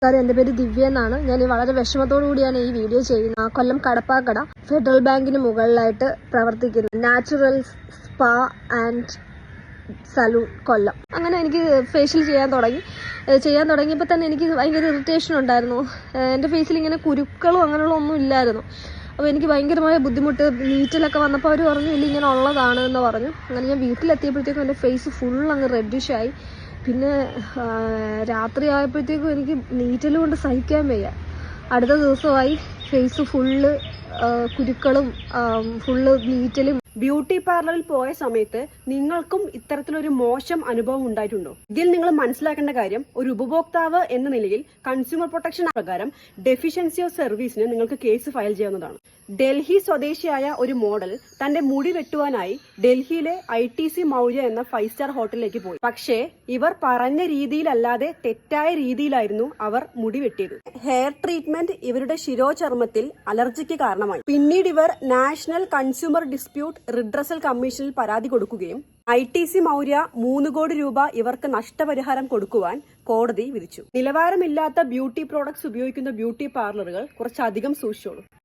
കാര്യം എൻ്റെ പേര് ദിവ്യ എന്നാണ്. ഞാൻ വളരെ വിഷമത്തോടു കൂടിയാണ് ഈ വീഡിയോ ചെയ്യുന്നത്. കൊല്ലം കടപ്പാക്കട ഫെഡറൽ ബാങ്കിന് മുകളിലായിട്ട് പ്രവർത്തിക്കുന്നു നാച്ചുറൽ സ്പാ ആൻഡ് സലൂൺ കൊല്ലം. അങ്ങനെ എനിക്ക് ഫേഷ്യൽ ചെയ്യാൻ തുടങ്ങിയപ്പോൾ തന്നെ എനിക്ക് ഭയങ്കര ഇറിറ്റേഷൻ ഉണ്ടായിരുന്നു. എൻ്റെ ഫേസിൽ ഇങ്ങനെ കുരുക്കളും അങ്ങനെയുള്ള ഒന്നും ഇല്ലായിരുന്നു. അപ്പോൾ എനിക്ക് ഭയങ്കരമായ ബുദ്ധിമുട്ട്. നീറ്റിലൊക്കെ വന്നപ്പോൾ അവർ പറഞ്ഞു ഇല്ല ഇങ്ങനെ ഉള്ളതാണ് എന്ന് പറഞ്ഞു. അങ്ങനെ ഞാൻ വീട്ടിലെത്തിയപ്പോഴത്തേക്കും എൻ്റെ ഫേസ് ഫുൾ അങ്ങ് റെഡിഷായി. പിന്നെ രാത്രി ആയപ്പോഴത്തേക്കും എനിക്ക് നീറ്റൽ കൊണ്ട് സഹിക്കാൻ വയ്യ. അടുത്ത ദിവസമായി ഫേസ് ഫുള്ള് കുരുക്കളും ഫുള്ള് നീറ്റലും. ബ്യൂട്ടി പാർലറിൽ പോയ സമയത്ത് നിങ്ങൾക്കും ഇത്തരത്തിലൊരു മോശം അനുഭവം ഉണ്ടായിട്ടുണ്ടോ? ഇതിൽ നിങ്ങൾ മനസ്സിലാക്കേണ്ട കാര്യം, ഒരു ഉപഭോക്താവ് എന്ന നിലയിൽ കൺസ്യൂമർ പ്രൊട്ടക്ഷൻ പ്രകാരം ഡെഫിഷ്യൻസി ഓഫ് സർവീസിന് നിങ്ങൾക്ക് കേസ് ഫയൽ ചെയ്യാവുന്നതാണ്. ഡൽഹി സ്വദേശിയായ ഒരു മോഡൽ തന്റെ മുടി വെട്ടുവാനായി ഡൽഹിയിലെ ITC മൗര്യ എന്ന 5 സ്റ്റാർ ഹോട്ടലിലേക്ക് പോയി. പക്ഷേ ഇവർ പറഞ്ഞ രീതിയിലല്ലാതെ തെറ്റായ രീതിയിലായിരുന്നു അവർ മുടി വെട്ടിയത്. ഹെയർ ട്രീറ്റ്മെന്റ് ഇവരുടെ ശിരോചർമ്മത്തിൽ അലർജിക്ക് കാരണമായി. പിന്നീട് ഇവർ നാഷണൽ കൺസ്യൂമർ ഡിസ്പ്യൂട്ട് റിഡ്രസൽ കമ്മീഷനിൽ പരാതി കൊടുക്കുകയും ITC മൗര്യ 3 കോടി രൂപ ഇവർക്ക് നഷ്ടപരിഹാരം കൊടുക്കുവാൻ കോടതി വിധിച്ചു. നിലവാരമില്ലാത്ത ബ്യൂട്ടി പ്രോഡക്ട്സ് ഉപയോഗിക്കുന്ന ബ്യൂട്ടി പാർലറുകൾ കുറച്ചധികം സൂക്ഷിച്ചോളൂ.